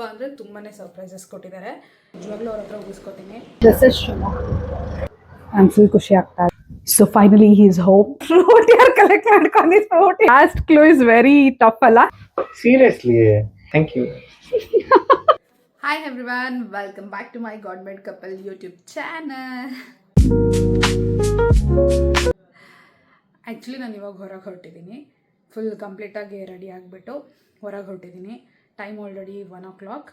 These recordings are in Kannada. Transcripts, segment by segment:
ಅಂದ್ರೆ ತುಂಬಾನೇ ಸರ್ಪ್ರೈಸಸ್ ಕೊಟ್ಟಿದ್ದಾರೆ. ನಿಜವಾಗ್ಲೂ ಅವ್ರ ಹತ್ರ ಉಗಿಸ್ಕೊತೀನಿ. This is Shiva. ನಾನು ಫುಲ್ ಖುಷಿ ಆಗ್ತಾ ಇದೆ. So finally he is home. Fruit ಯಾರು ಕಲೆಕ್ಟ್ ಮಾಡ್ಕೊಂಡು fruit last clue is very tough ಅಲ್ಲ. Seriously thank you. Hi everyone, welcome back to my god made couple YouTube channel. Actually ನಾನು ಇವಾಗ ಹೊರಗೆ ಹೊರಟಿದ್ದೀನಿ. ಫುಲ್ ಕಂಪ್ಲೀಟಾಗಿ ರೆಡಿ ಆಗಿಬಿಟ್ಟು ಹೊರಗೆ ಹೊರಟಿದ್ದೀನಿ. Time already 1 o'clock.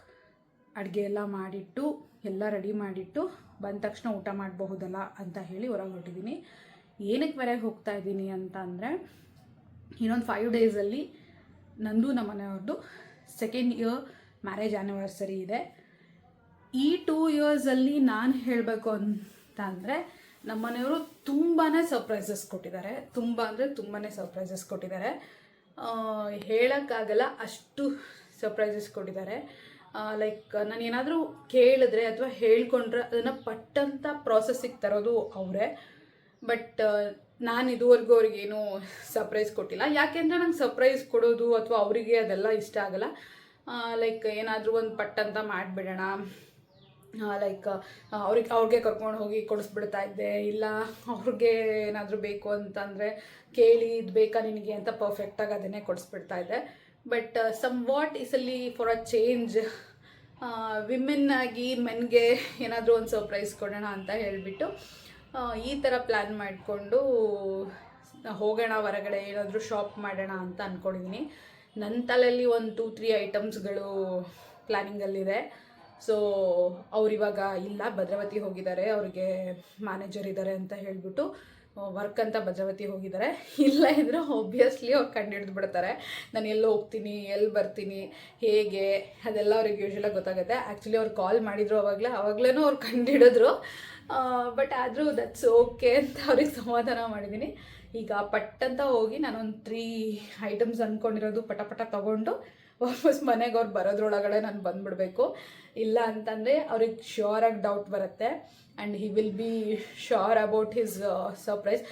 ಅಡುಗೆ ಎಲ್ಲ ಮಾಡಿಟ್ಟು ಎಲ್ಲ ರೆಡಿ ಮಾಡಿಟ್ಟು ಬಂದ ತಕ್ಷಣ ಊಟ ಮಾಡಬಹುದಲ್ಲ ಅಂತ ಹೇಳಿ ಹೊರಗೆ ಹೊರಟಿದ್ದೀನಿ. ಏನಕ್ಕೆ ಹೊರಗೆ ಹೋಗ್ತಾ ಇದ್ದೀನಿ ಅಂತ ಅಂದರೆ, ಇನ್ನೊಂದು 5 daysಲ್ಲಿ ನಂದು ನಮ್ಮ ಮನೆಯವ್ರದ್ದು 2nd year ಮ್ಯಾರೇಜ್ ಆ್ಯನಿವರ್ಸರಿ ಇದೆ. ಈ 2 yearsಲ್ಲಿ ನಾನು ಹೇಳಬೇಕು ಅಂತ ಅಂದರೆ, ನಮ್ಮ ಮನೆಯವರು ತುಂಬಾ ಸರ್ಪ್ರೈಸಸ್ ಕೊಟ್ಟಿದ್ದಾರೆ. ತುಂಬಾ ಸರ್ಪ್ರೈಸಸ್ ಕೊಟ್ಟಿದ್ದಾರೆ. ಹೇಳೋಕ್ಕಾಗಲ್ಲ, ಅಷ್ಟು ಸರ್ಪ್ರೈಸಸ್ ಕೊಟ್ಟಿದ್ದಾರೆ. ಲೈಕ್ ನಾನು ಏನಾದರೂ ಕೇಳಿದ್ರೆ ಅಥವಾ ಹೇಳ್ಕೊಂಡ್ರೆ ಅದನ್ನು ಪಟ್ಟಂತ ಪ್ರಾಸೆಸ್ಸಿಗೆ ತರೋದು ಅವರೇ. ಬಟ್ ನಾನು ಇದುವರೆಗೂ ಅವ್ರಿಗೇನು ಸರ್ಪ್ರೈಸ್ ಕೊಟ್ಟಿಲ್ಲ. ಯಾಕೆಂದರೆ ನಂಗೆ ಸರ್ಪ್ರೈಸ್ ಕೊಡೋದು ಅಥವಾ ಅವರಿಗೆ ಅದೆಲ್ಲ ಇಷ್ಟ ಆಗಲ್ಲ. ಲೈಕ್ ಏನಾದರೂ ಒಂದು ಪಟ್ಟಂತ ಮಾಡಿಬಿಡೋಣ, ಲೈಕ್ ಅವ್ರಿಗೆ ಕರ್ಕೊಂಡು ಹೋಗಿ ಕೊಡಿಸ್ಬಿಡ್ತಾ ಇದ್ದೆ, ಇಲ್ಲ ಅವ್ರಿಗೆ ಏನಾದರೂ ಬೇಕು ಅಂತಂದರೆ ಕೇಳಿ ಇದು ಬೇಕಾ ನಿನಗೆ ಅಂತ ಪರ್ಫೆಕ್ಟಾಗಿ ಅದನ್ನೇ ಕೊಡಿಸ್ಬಿಡ್ತಾ ಇದ್ದೆ. ಬಟ್ ಸಮ್ ವಾಟ್ ಈಸಲ್ಲಿ ಫಾರ್ ಅ ಚೇಂಜ್ ವಿಮೆನ್ ಆಗಿ ಮೆನ್ಗೆ ಏನಾದರೂ ಒಂದು ಸರ್ಪ್ರೈಸ್ ಕೊಡೋಣ ಅಂತ ಹೇಳಿಬಿಟ್ಟು ಈ ಥರ ಪ್ಲ್ಯಾನ್ ಮಾಡಿಕೊಂಡು ಹೋಗೋಣ, ಹೊರಗಡೆ ಏನಾದರೂ ಶಾಪ್ ಮಾಡೋಣ ಅಂತ ಅಂದ್ಕೊಂಡಿದ್ದೀನಿ. ನನ್ನ ತಲೆಯಲ್ಲಿ ಒಂದು 2-3 ಐಟಮ್ಸ್ಗಳು ಪ್ಲ್ಯಾನಿಂಗಲ್ಲಿದೆ. ಸೊ ಅವರಿವಾಗ ಇಲ್ಲ, ಭದ್ರಾವತಿ ಹೋಗಿದ್ದಾರೆ, ಅವ್ರಿಗೆ ಮ್ಯಾನೇಜರ್ ಇದ್ದಾರೆ ಅಂತ ಹೇಳಿಬಿಟ್ಟು ವರ್ಕ್ ಅಂತ ಭದ್ರಾವತಿ ಹೋಗಿದ್ದಾರೆ. ಇಲ್ಲ ಇದ್ದರೆ ಆಬ್ವಿಯಸ್ಲಿ ಅವ್ರು ಕಂಡುಹಿಡಿದು ಬಿಡ್ತಾರೆ ನಾನು ಎಲ್ಲಿ ಹೋಗ್ತೀನಿ, ಎಲ್ಲಿ ಬರ್ತೀನಿ, ಹೇಗೆ, ಅದೆಲ್ಲ ಅವ್ರಿಗೆ ಯೂಶ್ವಲಾಗಿ ಗೊತ್ತಾಗುತ್ತೆ. ಆ್ಯಕ್ಚುಲಿ ಅವ್ರು ಕಾಲ್ ಮಾಡಿದರು ಆವಾಗಲೇ ಅವ್ರು ಕಂಡುಹಿಡಿದ್ರು. ಬಟ್ ಆದರೂ ದಟ್ಸ್ ಓಕೆ ಅಂತ ಅವ್ರಿಗೆ ಸಮಾಧಾನ ಮಾಡಿದ್ದೀನಿ. ಈಗ ಪಟ್ಟಂತ ಹೋಗಿ ನಾನೊಂದು 3 ಐಟಮ್ಸ್ ಅಂದ್ಕೊಂಡಿರೋದು ಪಟ ತೊಗೊಂಡು ವಾಪಸ್ ಮನೆಗೆ ಅವ್ರು ಬರೋದ್ರೊಳಗಡೆ ನಾನು ಬಂದುಬಿಡಬೇಕು. ಇಲ್ಲ ಅಂತಂದರೆ ಅವ್ರಿಗೆ ಶ್ಯೂರಾಗಿ ಡೌಟ್ ಬರುತ್ತೆ and he will be sure about his surprise.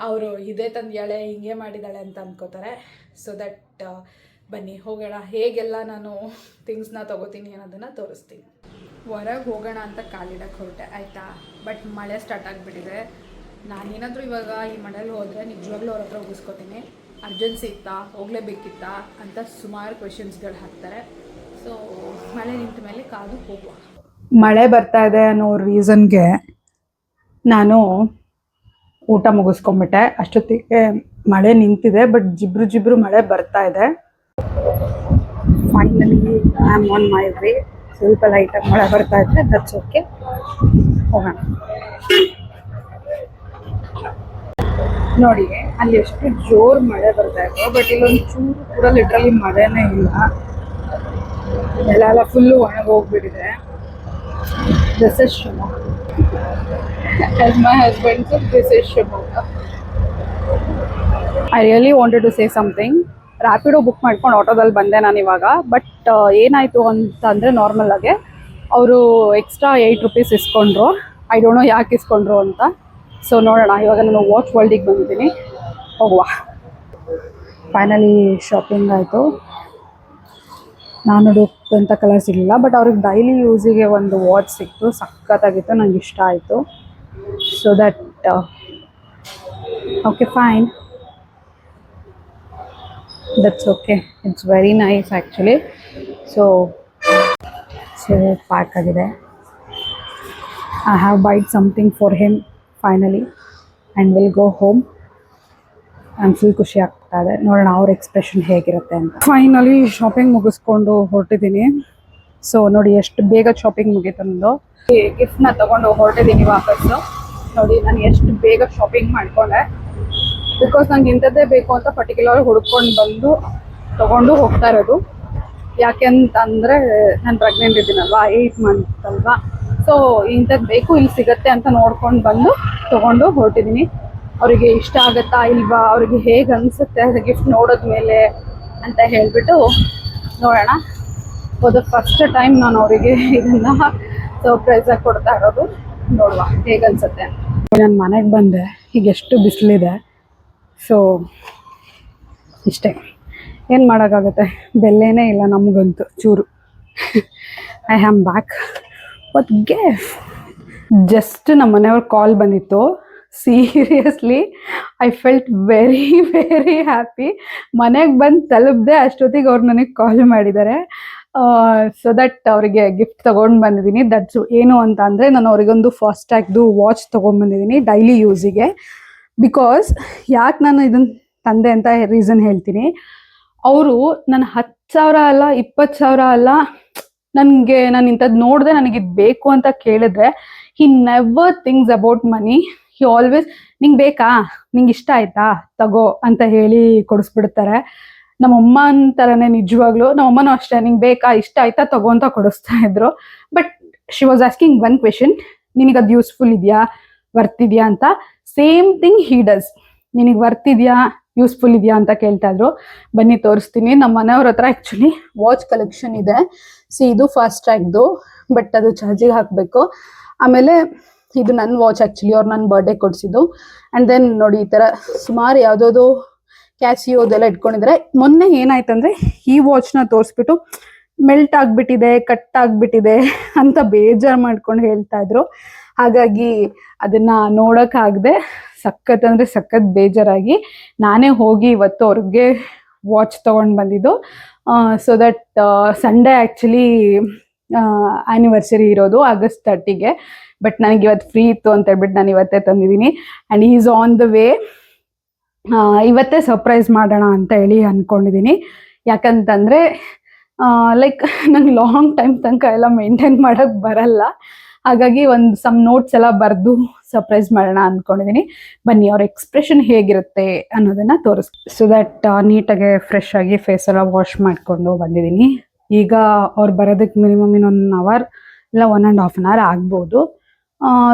ಅವರು ಇದೇ ತಂದ್ಯಾಳೆ, ಹಿಂಗೆ ಮಾಡಿದ್ದಾಳೆ ಅಂತ ಅಂದ್ಕೋತಾರೆ. ಸೊ ದಟ್ ಬನ್ನಿ ಹೋಗೋಣ, ಹೇಗೆಲ್ಲ ನಾನು ಥಿಂಗ್ಸ್ನ ತೊಗೋತೀನಿ ಅನ್ನೋದನ್ನು ತೋರಿಸ್ತೀನಿ. ಹೊರಗೆ ಹೋಗೋಣ ಅಂತ ಕಾಲಿಡಕ್ಕೆ ಹೊರಟೆ, ಆಯಿತಾ. ಬಟ್ ಮಳೆ ಸ್ಟಾರ್ಟ್ ಆಗಿಬಿಟ್ಟಿದೆ. ನಾನೇನಾದರೂ ಇವಾಗ ಈ ಮನೇಲಿ ಹೋದರೆ ನಿಜವಾಗ್ಲೂ ಅವ್ರ ಹತ್ರ ಉಗಿಸ್ಕೊತೀನಿ. ಅರ್ಜೆನ್ಸಿ ಇತ್ತಾ, ಹೋಗಲೇಬೇಕಿತ್ತಾ ಅಂತ ಸುಮಾರು ಕ್ವೆಶನ್ಸ್ಗಳು ಹಾಕ್ತಾರೆ. ಸೊ ಮಳೆ ನಿಂತ ಮೇಲೆ ಕಾದು ಹೋಗುವ. ಮಳೆ ಬರ್ತಾ ಇದೆ ಅನ್ನೋ ರೀಸನ್ಗೆ ನಾನು ಊಟ ಮುಗಿಸ್ಕೊಂಡ್ಬಿಟ್ಟೆ. ಅಷ್ಟೊತ್ತಿಗೆ ಮಳೆ ನಿಂತಿದೆ, ಬಟ್ ಜಿಬ್ರು ಮಳೆ ಬರ್ತಾ ಇದೆ. Finally I am on my way. ಸ್ವಲ್ಪ ಲೈಟಾಗಿ ಮಳೆ ಬರ್ತಾ ಇದೆ, ದಟ್ಸ್ ಓಕೆ, ಹೋಗೋಣ. ನೋಡಿ ಅಲ್ಲಿ ಎಷ್ಟು ಜೋರು ಮಳೆ ಬರ್ತಾ ಇದೆ, ಬಟ್ ಇಲ್ಲೊಂದು ಚೂರು ಕೂಡ ಲಿಟ್ರಲಿ ಮಳೆನೇ ಇಲ್ಲ. ಎಲ್ಲ ಫುಲ್ಲು ಒಣಗೋಗ್ಬಿಟ್ಟಿದೆ. This is Shivamogga. As my husband said, this is Shimoga. I really wanted to say something. Rapido book ಮಾಡ್ಕೊಂಡು ಆಟೋದಲ್ಲಿ ಬಂದೆ ನಾನು ಇವಾಗ. ಬಟ್ ಏನಾಯಿತು ಅಂತಂದರೆ, ನಾರ್ಮಲ್ ಆಗಿ ಅವರು ಎಕ್ಸ್ಟ್ರಾ 8 rupees ಇಸ್ಕೊಂಡ್ರು. ಐ ಡೋಂಟ್ ನೋ ಯಾಕೆ ಇಸ್ಕೊಂಡ್ರು ಅಂತ. ಸೊ ನೋಡೋಣ, ಇವಾಗ ನಾನು ವಾಚ್ ವರ್ಲ್ಡಿಗೆ ಬಂದಿದ್ದೀನಿ, ಹೋಗುವ. ಫೈನಲಿ ಶಾಪಿಂಗ್ ಆಯಿತು. ನಾನು ಹುಡುಕಂಥ ಕಲರ್ ಸಿಗಲಿಲ್ಲ, ಬಟ್ ಅವ್ರಿಗೆ ಡೈಲಿ ಯೂಸಿಗೆ ಒಂದು ವಾಚ್ ಸಿಕ್ತು, ಸಖತ್ತಾಗಿತ್ತು, ನಂಗೆ ಇಷ್ಟ ಆಯಿತು. So that okay fine, that's okay, it's very nice actually. So pack ಆಗಿದೆ. I have buyed something for him finally and will go home. ನಾನು ಫುಲ್ ಖುಷಿ ಆಗ್ತಾ ಇದೆ, ನೋಡೋಣ ಅವ್ರ ಎಕ್ಸ್ಪ್ರೆಷನ್ ಹೇಗಿರುತ್ತೆ ಅಂತ. ಫೈನಲಿ ಶಾಪಿಂಗ್ ಮುಗಿಸ್ಕೊಂಡು ಹೊರಟಿದ್ದೀನಿ. ಸೊ ನೋಡಿ ಎಷ್ಟು ಬೇಗ ಶಾಪಿಂಗ್ ಮುಗೀತು ನಂದು. ಗಿಫ್ಟ್ನ ತೊಗೊಂಡು ಹೊರಟಿದ್ದೀನಿ ವಾಪಸ್ಸು. ನೋಡಿ ನಾನು ಎಷ್ಟು ಬೇಗ ಶಾಪಿಂಗ್ ಮಾಡಿಕೊಂಡೆ. ಬಿಕಾಸ್ ನಂಗೆ ಇಂಥದ್ದೇ ಬೇಕು ಅಂತ ಪರ್ಟಿಕ್ಯುಲರ್ ಹುಡ್ಕೊಂಡು ಬಂದು ತೊಗೊಂಡು ಹೋಗ್ತಾ ಇರೋದು. ಯಾಕೆಂತಂದರೆ ನಾನು ಪ್ರೆಗ್ನೆಂಟ್ ಇದ್ದೀನಲ್ವಾ, 8 months ಅಲ್ವಾ. ಸೊ ಇಂಥದ್ದು ಬೇಕು, ಇಲ್ಲಿ ಸಿಗುತ್ತೆ ಅಂತ ನೋಡ್ಕೊಂಡು ಬಂದು ತೊಗೊಂಡು ಹೊರಟಿದ್ದೀನಿ. ಅವರಿಗೆ ಇಷ್ಟ ಆಗುತ್ತಾ ಇಲ್ವಾ, ಅವ್ರಿಗೆ ಹೇಗೆ ಅನಿಸುತ್ತೆ ಅದು ಗಿಫ್ಟ್ ನೋಡೋದ್ಮೇಲೆ ಅಂತ ಹೇಳಿಬಿಟ್ಟು ನೋಡೋಣ. ಫಾರ್ ದ ಫಸ್ಟ್ ಟೈಮ್ ನಾನು ಅವರಿಗೆ ಇದನ್ನು ಸರ್ಪ್ರೈಸಾಗಿ ಕೊಡ್ತಾ ಇರೋದು. ನೋಡುವ ಹೇಗೆ ಅನಿಸುತ್ತೆ. ನಾನು ಮನೆಗೆ ಬಂದೆ, ಈಗ ಎಷ್ಟು ಬಿಸಿಲಿದೆ. ಸೊ ಇಷ್ಟೇ, ಏನು ಮಾಡೋಕ್ಕಾಗುತ್ತೆ, ಬೆಲೆನೇ ಇಲ್ಲ ನಮಗಂತೂ ಚೂರು. I am back what gift. Just ನಮ್ಮ ಮನೆಯವ್ರ ಕಾಲ್ ಬಂದಿತ್ತು. Seriously I felt very very happy. ಮನೆಗೆ ಬಂದು ತಲುಪದೆ ಅಷ್ಟೊತ್ತಿಗೆ ಅವ್ರು ನನಗೆ ಕಾಲ್ ಮಾಡಿದ್ದಾರೆ. ಸೊ ದಟ್ ಅವರಿಗೆ ಗಿಫ್ಟ್ ತೊಗೊಂಡು ಬಂದಿದ್ದೀನಿ. ದಟ್ಸ್ ಏನು ಅಂತ ಅಂದರೆ ನಾನು ಅವರಿಗೊಂದು ಫಾಸ್ಟ್ಯಾಗ್ದು ವಾಚ್ ತೊಗೊಂಡ್ಬಂದಿದ್ದೀನಿ ಡೈಲಿ ಯೂಸಿಗೆ. ಬಿಕಾಸ್ ಯಾಕೆ ನಾನು ಇದನ್ನು ತಂದೆ ಅಂತ ರೀಸನ್ ಹೇಳ್ತೀನಿ. ಅವರು ನನ್ನ 10,000 ಅಲ್ಲ 20,000 ಅಲ್ಲ, ನನಗೆ ನಾನು ಇಂಥದ್ದು ನೋಡಿದೆ ನನಗಿದು ಬೇಕು ಅಂತ ಕೇಳಿದ್ರೆ he never thinks about money. He always ನಿಂಗೆ ಬೇಕಾ, ನಿಂಗೆ ಇಷ್ಟ ಆಯ್ತಾ ತಗೋ ಅಂತ ಹೇಳಿ ಕೊಡಿಸ್ಬಿಡ್ತಾರೆ. ನಮ್ಮಮ್ಮ ಅಂತಾರನೇ ನಿಜವಾಗ್ಲೂ. ನಮ್ಮಮ್ಮನೂ ಅಷ್ಟೇ, ನಿಂಗೆ ಬೇಕಾ ಇಷ್ಟ ಆಯ್ತಾ ತಗೋ ಅಂತ ಕೊಡಿಸ್ತಾ ಇದ್ರು. But she was asking one question, ನಿನಗೆ ಅದು ಯೂಸ್ಫುಲ್ ಇದೆಯಾ, ವರ್ತ್ ಇದೆಯಾ ಅಂತ. Same thing he does. ನಿನಗೆ ವರ್ತ್ ಇದೆಯಾ, ಯೂಸ್ಫುಲ್ ಇದೆಯಾ ಅಂತ ಕೇಳ್ತಾ ಇದ್ರು. ಬನ್ನಿ ತೋರಿಸ್ತೀನಿ. ನಮ್ಮ ಮನೆಯವ್ರ ಹತ್ರ ಆ್ಯಕ್ಚುಲಿ ವಾಚ್ ಕಲೆಕ್ಷನ್ ಇದೆ. ಇದು ಫಾಸ್ಟ್ಯಾಗ್ದು, ಬಟ್ ಅದು ಚಾರ್ಜಿಗೆ ಹಾಕಬೇಕು. ಆಮೇಲೆ ಇದು ನನ್ನ ವಾಚ್ ಆ್ಯಕ್ಚುಲಿ ಅವ್ರು ನನ್ನ ಬರ್ಡೇ ಕೊಡಿಸಿದ್ದು. ಆ್ಯಂಡ್ ದೆನ್ ನೋಡಿ ಈ ಥರ ಸುಮಾರು ಯಾವುದೋ ಕ್ಯಾಸಿಯೋದೆಲ್ಲ ಇಟ್ಕೊಂಡಿದ್ದಾರೆ. ಮೊನ್ನೆ ಏನಾಯ್ತಂದರೆ ಈ ವಾಚ್ನ ತೋರಿಸ್ಬಿಟ್ಟು ಮೆಲ್ಟ್ ಆಗಿಬಿಟ್ಟಿದೆ, ಕಟ್ ಆಗಿಬಿಟ್ಟಿದೆ ಅಂತ ಬೇಜಾರು ಮಾಡ್ಕೊಂಡು ಹೇಳ್ತಾ ಇದ್ರು. ಹಾಗಾಗಿ ಅದನ್ನ ನೋಡೋಕ್ಕಾಗದೆ ಸಖತ್ ಅಂದರೆ ಸಖತ್ ಬೇಜಾರಾಗಿ ನಾನೇ ಹೋಗಿ ಇವತ್ತು ಅವ್ರಿಗೆ ವಾಚ್ ತೊಗೊಂಡು ಬಂದಿದ್ದು. So that Sunday actually anniversary ಇರೋದು August 30ಗೆ. ಬಟ್ ನನಗೆ ಇವತ್ತು ಫ್ರೀ ಇತ್ತು ಅಂತ ಹೇಳ್ಬಿಟ್ಟು ನಾನು ಇವತ್ತೇ ತಂದಿದ್ದೀನಿ. And is on the way. ಇವತ್ತೇ ಸರ್ಪ್ರೈಸ್ ಮಾಡೋಣ ಅಂತ ಹೇಳಿ ಅಂದ್ಕೊಂಡಿದ್ದೀನಿ. ಯಾಕಂತಂದರೆ ಲೈಕ್ ನಂಗೆ ಲಾಂಗ್ ಟೈಮ್ ತನಕ ಎಲ್ಲ ಮೇಂಟೈನ್ ಮಾಡೋಕ್ಕೆ ಬರಲ್ಲ. ಹಾಗಾಗಿ ಸಮ್ ನೋಟ್ಸ್ ಎಲ್ಲ ಬರೆದು ಸರ್ಪ್ರೈಸ್ ಮಾಡೋಣ ಅಂದ್ಕೊಂಡಿದ್ದೀನಿ. ಬನ್ನಿ ಅವ್ರ ಎಕ್ಸ್ಪ್ರೆಷನ್ ಹೇಗಿರುತ್ತೆ ಅನ್ನೋದನ್ನು ತೋರಿಸ್ತೀನಿ. ಸೊ ದಟ್ ನೀಟಾಗಿ ಫ್ರೆಶ್ ಆಗಿ ಫೇಸ್ ಎಲ್ಲ ವಾಶ್ ಮಾಡಿಕೊಂಡು ಬಂದಿದ್ದೀನಿ. ಈಗ ಅವ್ರು ಬರೋದಕ್ಕೆ ಮಿನಿಮಮ್ ಇನ್ನೊಂದು 1 hour ಇಲ್ಲ 1.5 hour ಆಗ್ಬೋದು.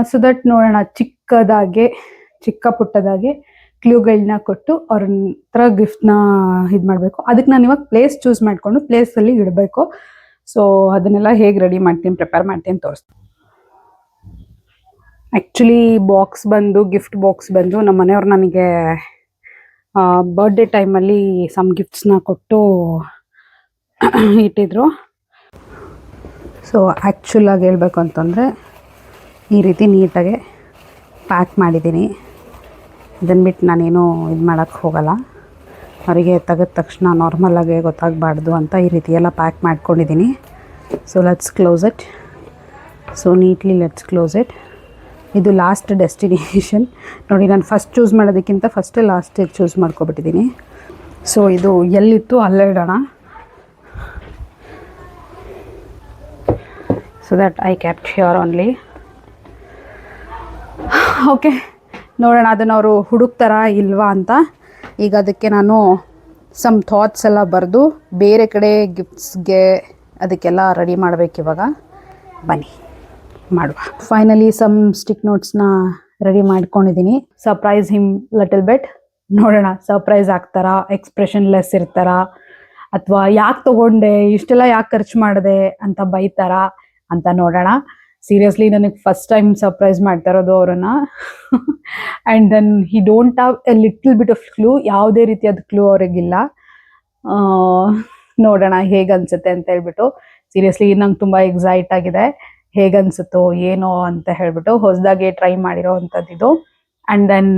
ಸೊ ದಟ್ ನೋಡೋಣ, ಚಿಕ್ಕ ಪುಟ್ಟದಾಗೆ ಕ್ಲೂಗಳನ್ನ ಕೊಟ್ಟು ಅವ್ರ ಹತ್ರ ಗಿಫ್ಟ್ನ ಇದು ಮಾಡಬೇಕು. ಅದಕ್ಕೆ ನಾನು ಇವಾಗ ಪ್ಲೇಸ್ ಚೂಸ್ ಮಾಡಿಕೊಂಡು ಪ್ಲೇಸಲ್ಲಿ ಇಡಬೇಕು. ಸೊ ಅದನ್ನೆಲ್ಲ ಹೇಗೆ ರೆಡಿ ಮಾಡ್ತೀನಿ, ಪ್ರಿಪೇರ್ ಮಾಡ್ತೀನಿ ತೋರಿಸ್ತೀನಿ. ಆ್ಯಕ್ಚುಲಿ ಗಿಫ್ಟ್ ಬಾಕ್ಸ್ ಬಂದು ನಮ್ಮ ಮನೆಯವ್ರು ನನಗೆ ಬರ್ಡೇ ಟೈಮಲ್ಲಿ ಸಮ್ ಗಿಫ್ಟ್ಸ್ನ ಕೊಟ್ಟು ಇಟ್ಟಿದ್ರು. ಸೊ ಆ್ಯಕ್ಚುಲಾಗಿ ಹೇಳ್ಬೇಕು ಅಂತಂದರೆ ಈ ರೀತಿ ನೀಟಾಗೆ ಪ್ಯಾಕ್ ಮಾಡಿದ್ದೀನಿ. ಇದನ್ನು ಬಿಟ್ಟು ನಾನೇನು ಇದು ಮಾಡೋಕ್ಕೆ ಹೋಗಲ್ಲ. ಅವರಿಗೆ ತೆಗೆದ ತಕ್ಷಣ ನಾರ್ಮಲಾಗೆ ಗೊತ್ತಾಗಬಾರ್ದು ಅಂತ ಈ ರೀತಿ ಎಲ್ಲ ಪ್ಯಾಕ್ ಮಾಡ್ಕೊಂಡಿದ್ದೀನಿ. So let's close it. So neatly let's close it. ಇದು ಲಾಸ್ಟ್ ಡೆಸ್ಟಿನೇಷನ್ ನೋಡಿ. ನಾನು ಫಸ್ಟ್ ಚೂಸ್ ಮಾಡೋದಕ್ಕಿಂತ ಫಸ್ಟೇ ಲಾಸ್ಟ್ ಚೂಸ್ ಮಾಡ್ಕೊಬಿಟ್ಟಿದ್ದೀನಿ. ಸೊ ಇದು ಎಲ್ಲಿತ್ತು ಅಲ್ಲೇ ಇಡೋಣ. So that I ಕ್ಯಾಪ್ಟ್ here only. Okay, ನೋಡೋಣ ಅದನ್ನು ಅವರು ಹುಡುಕ್ತಾರಾ ಇಲ್ವಾ ಅಂತ. ಈಗ ಅದಕ್ಕೆ ನಾನು ಸಮ್ ಥಾಟ್ಸ್ ಎಲ್ಲ ಬರೆದು ಬೇರೆ ಕಡೆ ಗಿಫ್ಟ್ಸ್ಗೆ ಅದಕ್ಕೆಲ್ಲ ರೆಡಿ ಮಾಡಬೇಕಿವಾಗ. ಬನ್ನಿ ಮಾಡುವ. ಫೈನಲಿ ಸಮ್ ಸ್ಟಿಕ್ ನೋಟ್ಸ್ನ ರೆಡಿ ಮಾಡ್ಕೊಂಡಿದ್ದೀನಿ. Surprise him little bit. ನೋಡೋಣ ಸರ್ಪ್ರೈಸ್ ಆಗ್ತಾರಾ, ಎಕ್ಸ್ಪ್ರೆಷನ್ ಲೆಸ್ ಇರ್ತಾರಾ, ಅಥವಾ ಯಾಕೆ ತೊಗೊಂಡೆ, ಇಷ್ಟೆಲ್ಲ ಯಾಕೆ ಖರ್ಚು ಮಾಡಿದೆ ಅಂತ ಬೈತಾರಾ ಅಂತ ನೋಡೋಣ. ಸೀರಿಯಸ್ಲಿ ನನಗೆ ಫಸ್ಟ್ ಟೈಮ್ ಸರ್ಪ್ರೈಸ್ ಮಾಡ್ತಾ ಇರೋದು ಅವರನ್ನು. And then he don't have a little bit of clue. ಯಾವುದೇ ರೀತಿಯಾದ ಕ್ಲೂ ಅವರಿಗಿಲ್ಲ. ನೋಡೋಣ ಹೇಗನ್ಸುತ್ತೆ ಅಂತ ಹೇಳ್ಬಿಟ್ಟು. ಸೀರಿಯಸ್ಲಿ ನಂಗೆ ತುಂಬ ಎಕ್ಸೈಟ್ ಆಗಿದೆ. ಹೇಗನ್ಸುತ್ತೋ ಏನೋ ಅಂತ ಹೇಳ್ಬಿಟ್ಟು ಹೊಸದಾಗಿ ಟ್ರೈ ಮಾಡಿರೋ ಅಂಥದ್ದಿದು. ಆ್ಯಂಡ್ ದೆನ್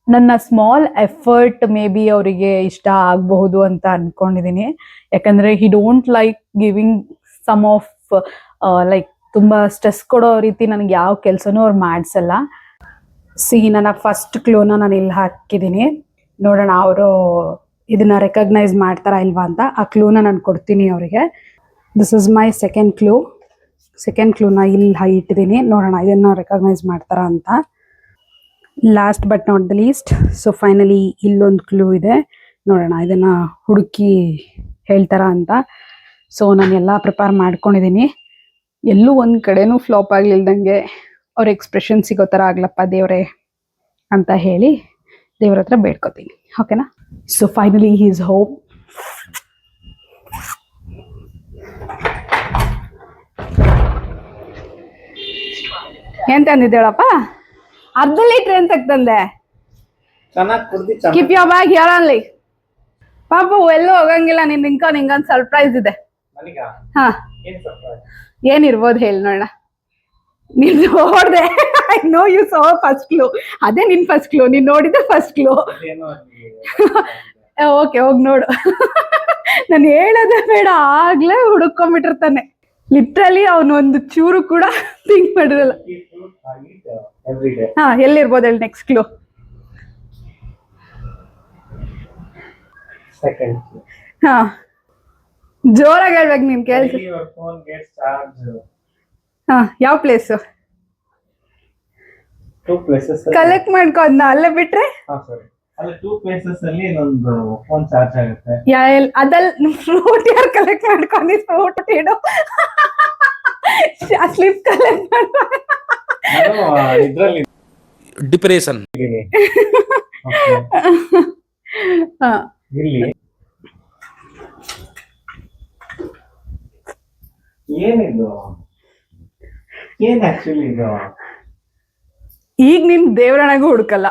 ನನ್ನ ಸ್ಮಾಲ್ ಎಫರ್ಟ್ ಮೇ ಬಿ ಅವರಿಗೆ ಇಷ್ಟ ಆಗಬಹುದು ಅಂತ ಅಂದ್ಕೊಂಡಿದ್ದೀನಿ. ಯಾಕಂದರೆ he don't like giving some of like ತುಂಬ ಸ್ಟ್ರೆಸ್ ಕೊಡೋ ರೀತಿ ನನಗೆ ಯಾವ ಕೆಲಸನೂ ಅವ್ರು ಮಾಡಿಸಲ್ಲ. ನನ್ನ ಫಸ್ಟ್ ಕ್ಲೂನ ನಾನು ಇಲ್ಲಿ ಹಾಕಿದ್ದೀನಿ. ನೋಡೋಣ ಅವರು ಇದನ್ನು ರೆಕಗ್ನೈಸ್ ಮಾಡ್ತಾರಾ ಇಲ್ವಾ ಅಂತ. ಆ ಕ್ಲೂನ ನಾನು ಕೊಡ್ತೀನಿ ಅವರಿಗೆ. ದಿಸ್ ಇಸ್ ಮೈ ಸೆಕೆಂಡ್ ಕ್ಲೂನ ಇಲ್ಲಿ ಇಟ್ಟಿದ್ದೀನಿ. ನೋಡೋಣ ಇದನ್ನು ರೆಕಗ್ನೈಸ್ ಮಾಡ್ತಾರಾ ಅಂತ. Last but not the least, so finally ಇಲ್ಲೊಂದು ಕ್ಲೂ ಇದೆ. ನೋಡೋಣ ಇದನ್ನು ಹುಡುಕಿ ಹೇಳ್ತಾರಾ ಅಂತ. ಸೊ ನಾನೆಲ್ಲ ಪ್ರಿಪೇರ್ ಮಾಡ್ಕೊಂಡಿದ್ದೀನಿ. ಎಲ್ಲೂ ಒಂದು ಕಡೆನೂ ಫ್ಲಾಪ್ ಆಗಲಿಲ್ದಂಗೆ ಅವ್ರ ಎಕ್ಸ್ಪ್ರೆಷನ್ ಸಿಗೋ ಥರ ಆಗ್ಲಪ್ಪ ದೇವರೇ ಅಂತ ಹೇಳಿ ದೇವ್ರ ಹತ್ರ ಬೇಡ್ಕೊತೀನಿ. ಓಕೆನಾ? So finally he is home. ಏನ್ ತಂದಿದ್ದೇಳಪ್ಪ? ಅರ್ಧ ಲೀಟ್ರ್ ಏನ್ ತಂದೆ? Keep your bag here only. ಪಾಪ ಎಲ್ಲೂ ಹೋಗಂಗಿಲ್ಲ. ನಿಂಗೊಂದು ಸರ್ಪ್ರೈಸ್ ಇದೆ. ನನಗ ಹಾ ಏನ್ ಸರ್ಪ್ರೈಸ್? ಏನಿರ್ಬೋದು ಹೇಳಿ ನೋಡೋಣ. ನೀನ್ ನೋಡ್ದೆ, I know you saw first clue. ಅದೇ ನಿನ್ ಫಸ್ಟ್ ಕ್ಲೂ, ನೀನ್ ನೋಡಿದ್ದೆ ಫಸ್ಟ್ ಕ್ಲೂ. ಅದೇನೋ ಓಕೆ, ಹೋಗ್ ನೋಡು. ನಾನು ಹೇಳೋದೇ ಬೇಡ, ಆಗ್ಲೇ ಹುಡುಕೊಂಡ್ಬಿಟ್ಟಿರ್ತಾನೆ. ಲಿಟ್ರಲಿ ಅವನೊಂದು ಚೂರು ಕೂಡ ಥಿಂಕ್ ಮಾಡಿರಲ್ಲ. Every day. ಹಾ, ಎಲ್ಲಿರ್ಬೋದು ಹೇಳಿ ನೆಕ್ಸ್ಟ್ ಕ್ಲೂ. ಸೆಕೆಂಡ್. ಹಾ, ಜೋರಾಗಿ ಹೇಳ್ಬೇಕು ನೀನ್ ಕೇಳ್ಸಿ. Your phone gets charge. ಹಾ, ಯಾವ ಪ್ಲೇಸು? 2 places. ಕಲೆಕ್ಟ್ ಮಾಡ್ಕೊ ಅದ್ನ, ಅಲ್ಲೇ ಬಿಟ್ರೆ ಹಾ ಸರಿ. ಅಲ್ಲಿ 2 places ಅಲ್ಲಿ ಇನ್ನೊಂದು ಫೋನ್ ಚಾರ್ಜ್ ಆಗುತ್ತೆ. ಅದಲ್ಲಿ ಫ್ರೂಟ್ ಯಾರು ಕಲೆಕ್ಟ್ ಮಾಡ್ಕೊಂಡು ಫ್ರೂಟ್ ಇಡು, ಸ್ಲಿಪ್ ಕಲೆಕ್ಟ್ ಮಾಡ್ಕೊ. ನಾನು ಇದ್ರಲ್ಲಿ ಡಿಪ್ರೆಷನ್. ಇದ್ದೀನಿ. ಹಾ, ಇಲ್ಲಿ ಏನಿದು? ಏನ್ ಆಕ್ಚುಲಿ ಇದು? ಈಗ ನಿನ್ ದೇವರಣಗೂ ಹುಡುಕಲ್ಲ.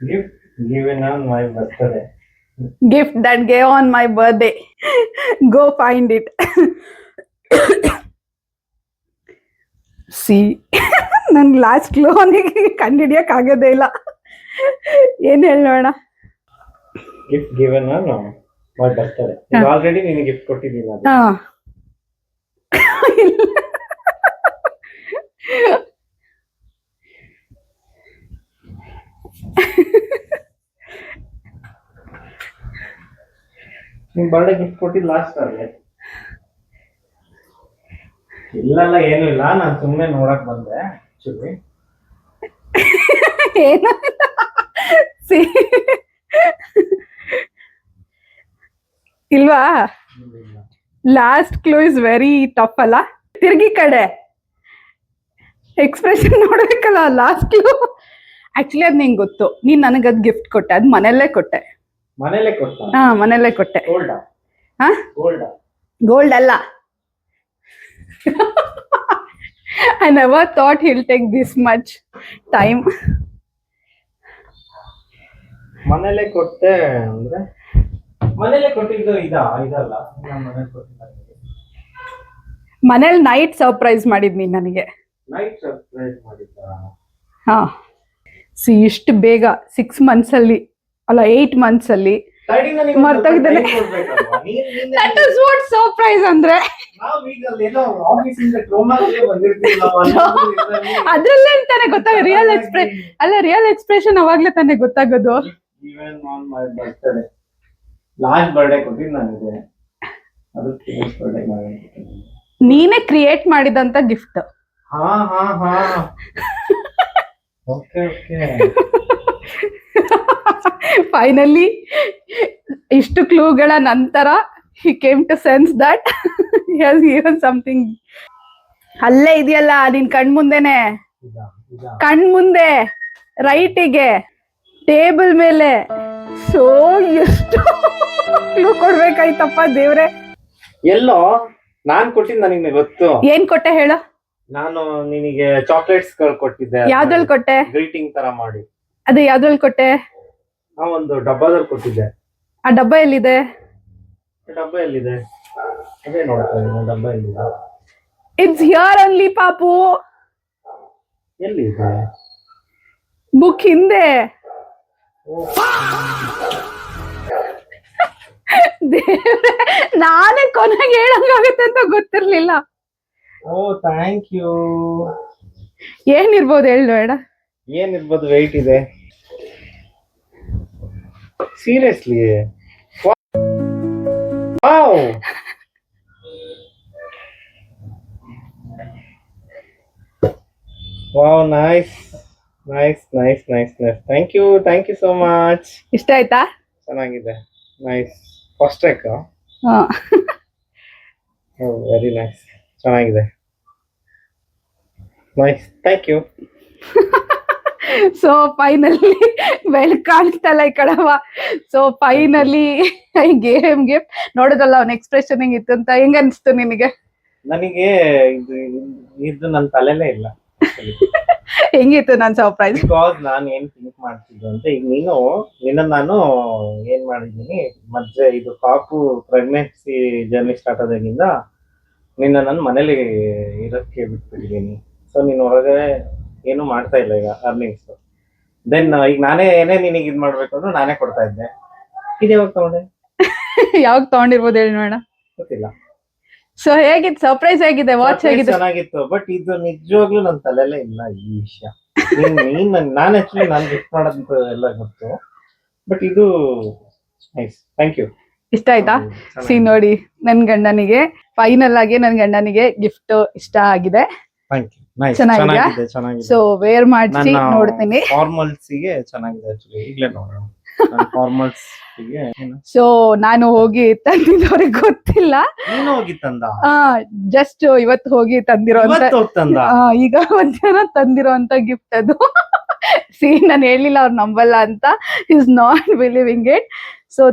Gift given on my birthday. Gift that gave on my birthday. Go find it. See, ನನ್ ಲಾಸ್ಟ್ ಕ್ಲೂ ಅವನಿಗೆ ಕಂಡುಹಿಡಿಯಕ್ ಆಗೋದೇ ಇಲ್ಲ. ಏನ್ ಹೇಳೋಣ? Gift given on my birthday. Already ನಿನಗೆ ಗಿಫ್ಟ್ ಕೊಟ್ಟಿದ್ದೀನಿ ಅದು. ಹಾ, ನಿಮ್ ಬರ್ಡೇ ಗಿಫ್ಟ್ ಕೊಟ್ಟಿದ್ದು ಲಾಸ್ಟ್ ಅಲ್ಲಿ. ಇಲ್ಲಲ್ಲ, ಏನು ಇಲ್ಲ, ನಾನು ಸುಮ್ಮನೆ ನೋಡಕ್ ಬಂದೆ ಆಕ್ಚುಲಿ. ಏನು? ಸಿ, ಇಲ್ವಾ? Last clue is very tough ಅಲ್ಲ? ತಿರ್ಗಿ ಕಡೆ ಎಕ್ಸ್ಪ್ರೆಷನ್ ನೋಡ್ಬೇಕಲ್ಲ. ಲಾಸ್ಟ್ ಕ್ಲೂ ಆಕ್ಚುಲಿ ಅದ್ ನಿಂಗೆ ಗೊತ್ತು. ನೀನ್ ನನಗದ್ ಗಿಫ್ಟ್ ಕೊಟ್ಟೆ, ಅದ್ ಮನೆಯಲ್ಲೇ ಕೊಟ್ಟೆ. ಮನೇಲೆ ಕೊಟ್ಟ? ಹಾ, ಮನೆಯಲ್ಲೇ ಕೊಟ್ಟೆ. ಗೋಲ್ಡಾ? ಹಾ, ಗೋಲ್ಡಾ? ಗೋಲ್ಡ್ ಅಲ್ಲ. I never thought hill take this much time. ಮನೇಲೆ ಕೊಟ್ಟೆ ಅಂದ್ರೆ ಮನೇಲೆ ಕೊಟ್ಟಿದ್ದು ಇದಲ್ಲ, ನಾನು ಮನೇಲಿ ಕೊಟ್ಟಿಲ್ಲ. ಮನೇಲಿ ನೈಟ್ ಸರ್ಪ್ರೈಸ್ ಮಾಡಿದ್ ನೀನ್ ನನಗೆ. ನೈಟ್ ಸರ್ಪ್ರೈಸ್ ಮಾಡಿದ್ದ? ಹಾ, ಸಿ, ಇಷ್ಟು ಬೇಗ 6 months ಅಲ್ಲಿ ಅಲ್ಲ 8 months ಅಲ್ಲಿ ಮರ್ತೋಗಿದ್ದಾನೆ. ದಟ್ ಇಸ್ ವಾಟ್ ಸರ್ಪ್ರೈಸ್ ಅಂದ್ರೆ. ಅದ್ರಲ್ಲೇ ತಾನೇ ಗೊತ್ತಾಗ ರಿಯಲ್ ಎಕ್ಸ್ಪ್ರೆಷನ್ ಅವಾಗ್ಲೇ ತಾನೇ ಗೊತ್ತಾಗೋದು. ಲಾಸ್ಟ್ ಬರ್ಡೇ ಕೊಟ್ಟಿದ್ದು ನನಗೆ, ಅದು ಬರ್ಡೇ ಮಾಡಿ ನೀನೇ ಕ್ರಿಯೇಟ್ ಮಾಡಿದಂತ ಗಿಫ್ಟ್. ಹಾ ಹಾ ಹಾ, ಓಕೆ ಓಕೆ. ಫೈನಲಿ ಇಷ್ಟು ಕ್ಲೂಗಳ ನಂತರ he came to sense that he has given something. ಅಲ್ಲೇ ಇದೆಯಲ್ಲ ನಿನ್ ಕಣ್ಮುಂದೆನೆ, ಕಣ್ಮುಂದೆ ರೈಟಿಗೆ ಟೇಬಲ್ ಮೇಲೆ. ಸೋ ಎಷ್ಟು ಕ್ಲೂ ಕೊಡ್ಬೇಕಾಯ್ತಪ್ಪ ದೇವ್ರೆ. ಎಲ್ಲೋ ನಾನ್ ಕೊಟ್ಟಿದ್ದು ನನಗೆ ಗೊತ್ತು. ಏನ್ ಕೊಟ್ಟೆ ಹೇಳು? ನಾನು ನಿನಗೆ ಚಾಕ್ಲೇಟ್ಸ್ ಕೊಟ್ಟಿದ್ದೆ. ಯಾವ್ದ್ರಲ್ಲಿ ಕೊಟ್ಟೆ? ಗ್ರೀಟಿಂಗ್ ತರ ಮಾಡಿ. ಅದೇ ಯಾವ್ದ್ರಲ್ಲಿ ಕೊಟ್ಟೆ? ಒಂದು ಡಬ್ಬದಲ್ಲಿ ಕೊಟ್ಟಿದ್ದೆ. ಆ ಡಬ್ಬ ಎಲ್ಲಿದೆ? ಡಬ್ಬ ಎಲ್ಲಿದೆ? ಅದೇ ನೋಡ್ತಾ ಇದ್ದೀನಿ, ಡಬ್ಬ ಎಲ್ಲಿದೆ? ಇಟ್ಸ್ ಹಿಯರ್ ಓನ್ಲಿ ಪಾಪು. ಎಲ್ಲಿದೆ? ಬುಕ್ ಹಿಂದೆ. ದೇವ್ರೆ, ನಾನೇ ಕೊನೆಗೆ ಹೇಳಂಗಾಗುತ್ತೆ ಅಂತ ಗೊತ್ತಿರ್ಲಿಲ್ಲ. Oh thank you. ಏನಿರ್ಬೋದು ಹೇಳಿ ಬೇಡ? ಏನಿರ್ಬೋದು? ವೆಯ್ಟ್ ಇದೆ. Seriously? Wow, wow, nice nice nice nice nice. Thank you so much. ಇಷ್ಟ ಆಯ್ತಾ? ಚೆನ್ನಾಗಿದೆ, ನೈಸ್. First track? ಹಾ, ವೆರಿ ನೈಸ್, ಚೆನ್ನಾಗಿದೆ, nice, thank you. So finally ಬೆಳ್ ಕಾಣಿಸ್ತಲ್ಲ ಈ ಕಡವ. So finally I gave him gift. ನೋಡೋದಲ್ಲ ಅವನ ಎಕ್ಸ್ಪ್ರೆಷನ್ ಹೆಂಗಿತ್ತು ಅಂತ. ಹೆಂಗ ಅನ್ಸ್ತು ನಿನಗೆ? ನನಗೆ ಇದು ನನ್ನ ತಲೆಲೇ ಇಲ್ಲ. ಹೆಂಗಿತ್ತು ನನ್ನ ಸರ್ಪ್ರೈಸ್? ಬಿಕಾಸ್ ನಾನು ಏನ್ ಥಿಂಕ್ ಮಾಡ್ತಿದ್ದೆ ಅಂತ, ಈಗ ನಿನ್ನ ನಾನು ಏನ್ ಮಾಡಿದೀನಿ ಮತ್ತೆ ಇದು ಪಾಪು ಪ್ರೆಗ್ನೆನ್ಸಿ ಜರ್ನಿ ಸ್ಟಾರ್ಟ್ ಆದಾಗಿಂದ ನಿನ್ನ ನಾನು ಮನೇಲಿ ಇರೋಕ್ಕೆ ಬಿಟ್ಬಿಟ್ಟಿದ್ದೀನಿ. ಸೊ ನೀನು ಹೊರಗಡೆ ಏನು ಮಾಡ್ತಾ ಇಲ್ಲ ಈಗ ಅರ್ನಿಂಗ್ಸ್. ದೆನ್ ಈಗ ನಾನೇ ಏನೇ ನಿನಗೆ ಇದ್ ಮಾಡ್ಬೇಕು ಅಂದ್ರೆ ನಾನೇ ಕೊಡ್ತಾ ಇದ್ದೆ. ಇದು ಯಾವಾಗ ತಗೊಂಡೆ? ಯಾವಾಗ ತಗೊಂಡಿರ್ಬೋದು ಹೇಳಿ ನೋಡೋಣ. ಗೊತ್ತಿಲ್ಲ. ಸೊ ಹೇಗಿತ್ತು ಸರ್ಪ್ರೈಸ್? ಹೇಗಿದೆ ವಾಚ್? ಹೇಗಿದೆ? ಚೆನ್ನಾಗಿತ್ತು, ಬಟ್ ಇದು ನಿಜವಾಗ್ಲೂ ನನ್ನ ತಲೆಯಲ್ಲೇ ಇಲ್ಲ ಈ ವಿಷಯ. ನಾನು ಆಕ್ಚುಲಿ ನಾನು ಗಿಫ್ಟ್ ಮಾಡೋದಂತ ಎಲ್ಲ ಗೊತ್ತು, ಬಟ್ ಇದು ನೈಸ್. Thank you. ಇಷ್ಟ ಆಯ್ತಾ? ಸಿ ನೋಡಿ, ನನ್ ಗಂಡನಿಗೆ ಫೈನಲ್ ಆಗಿ ನನ್ ಗಂಡನಿಗೆ ಗಿಫ್ಟ್ ಇಷ್ಟ ಆಗಿದೆ. Thank you. ನೈಸ್. ಚೆನ್ನಾಗಿದ್ಯಾ? ಚೆನ್ನಾಗಿದೆ. ಸೊ ವೇರ್ ಮಾಡಿಸಿ ನೋಡ್ತೀನಿ. ಫಾರ್ಮಲ್ಸ್ ಗೆ ಚೆನ್ನಾಗಿದೆ ಆಕ್ಚುಲಿ. ಈಗಲೇ ನೋಡೋಣ ಫಾರ್ಮಲ್ಸ್ ಗೆ. ಸೊ ನಾನು ಹೋಗಿ ತಂದಿದ್ದವ್ರಿಗೆ ಗೊತ್ತಿಲ್ಲ. ನೀನು ಹೋಗಿ ತಂದ? ಜಸ್ಟ್ ಇವತ್ತು ಹೋಗಿ ತಂದಿರೋ ತಂದ. ಈಗ ಮಧ್ಯಾಹ್ನ ತಂದಿರೋ ಅಂತ ಗಿಫ್ಟ್ ಅದು. ಸಿ ನಾನು ಹೇಳಿಲ್ಲ ಅವ್ರು ನಂಬಲ್ಲ ಅಂತ, is not believing it. So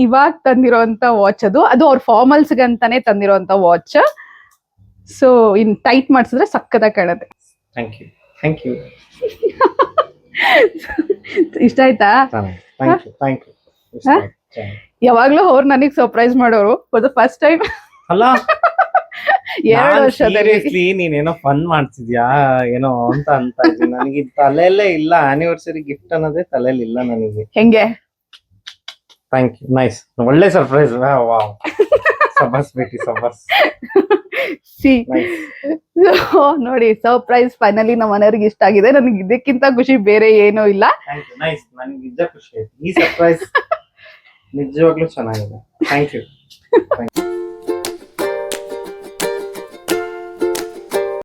ಇವಾಗ ತಂದಿರೋಂತ ವಾಚ್ ಅದು ಅವ್ರ ಫಾರ್ಮಲ್ಸ್ ಅಂತಾನೆ ತಂದಿರೋಂತ ವಾಚ್. ಸೊ ಇನ್ ಟೈಟ್ ಮಾಡಿಸಿದ್ರೆ ಸಕ್ಕತ್ತಾಗಿ ಕಾಣುತ್ತೆ. Thank you. Thank you. ಇಷ್ಟ ಆಯ್ತಾ? Thank you. Thank you. ಯಾವಾಗ್ಲೂ ಅವ್ರು ನನಗ್ ಸರ್ಪ್ರೈಸ್ ಮಾಡೋರು ಫಾರ್ ದ ಫಸ್ಟ್ ಟೈಮ್. ಅಲ್ಲ 2 ವರ್ಷದಲ್ಲಿ ಸೀರಿಯಸ್ಲಿ ನೀನೇನೋ ಫನ್ ಮಾಡ್ತಿದ್ಯಾ ಏನೋ ಅಂತ ಇದ್ದೀನಿ. ನನಗೆ ತಲೆಯಲ್ಲೇ ಇಲ್ಲ, ಆನಿವರ್ಸರಿ ಗಿಫ್ಟ್ ಅನ್ನೋದೇ ತಲೆಯಲ್ಲಿ ಇಲ್ಲ ನನಗೆ. ಹೆಂಗೆ? Thank you. ನೈಸ್. ಒಳ್ಳೆ ಸರ್ಪ್ರೈಸ್. ವಾವ್. ಸಬಸ್ ಬೇಟಿ ಸಬಸ್. ಸಿ ನೋಡಿ, ಸರ್ಪ್ರೈಸ್ ಫೈನಲಿ ನಮ್ಮ ಮನೆಯವ್ರಿಗೆ ಇಷ್ಟ ಆಗಿದೆ. ನನಗೆ ಇದಕ್ಕಿಂತ ಖುಷಿ ಬೇರೆ ಏನೂ ಇಲ್ಲ. Thank you. ನೈಸ್. ನನಗೆ ನಿಜ ಖುಷಿ ಆಯ್ತು. ಈ ಸರ್ಪ್ರೈಸ್ ನಿಜವಾಗ್ಲೂ ಚೆನ್ನಾಗಿದೆ. Thank you.